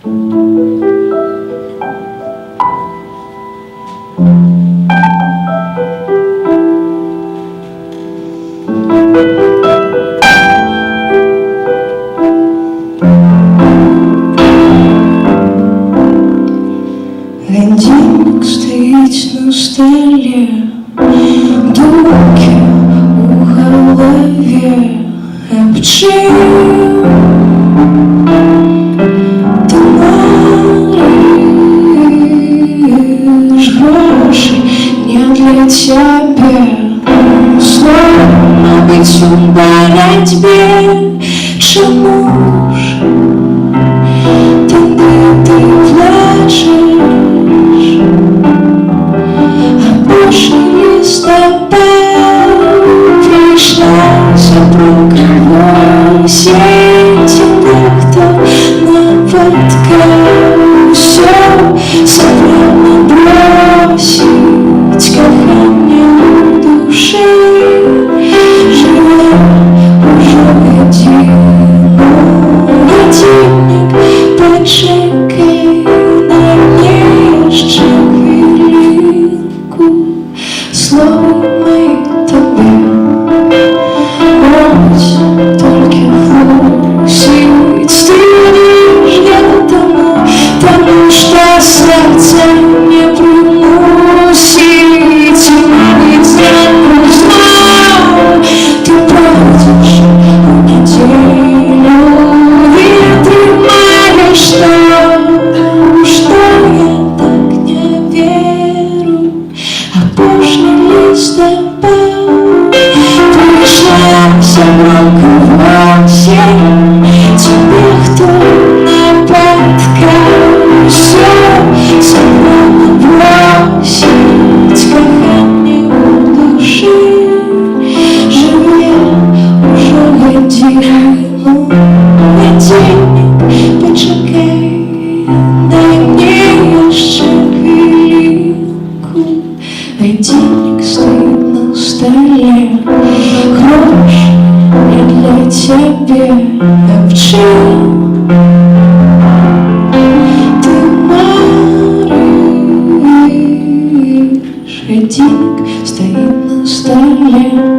Годинник стоит на столе, думки у голове. А почему ты маришь гроши не для тебя? Словно быть в борьбе, чему ж ты плачешь? Пошли с тобой, пришлось бросить тех, кто на подкаст все собрано бросить, кохание души, живем уже годинник, поджигай на мне еще хвилинку. Слово мы тебе брось, только бросить ты лишь потому что сердце не приносит нельзя узнать. Ты бродишь неделю и тримаешь там, что я так не верю. А пошли с тобой, пришлось громко бросить тебе, кто на подкаст все собрано бросить, кохание души, живем уже годинник, поджигай, дай мне еще хвилинку. Годинник стоит на столе, гроши не для тебя. А в чем ты маришь? Годинник стоит на столе.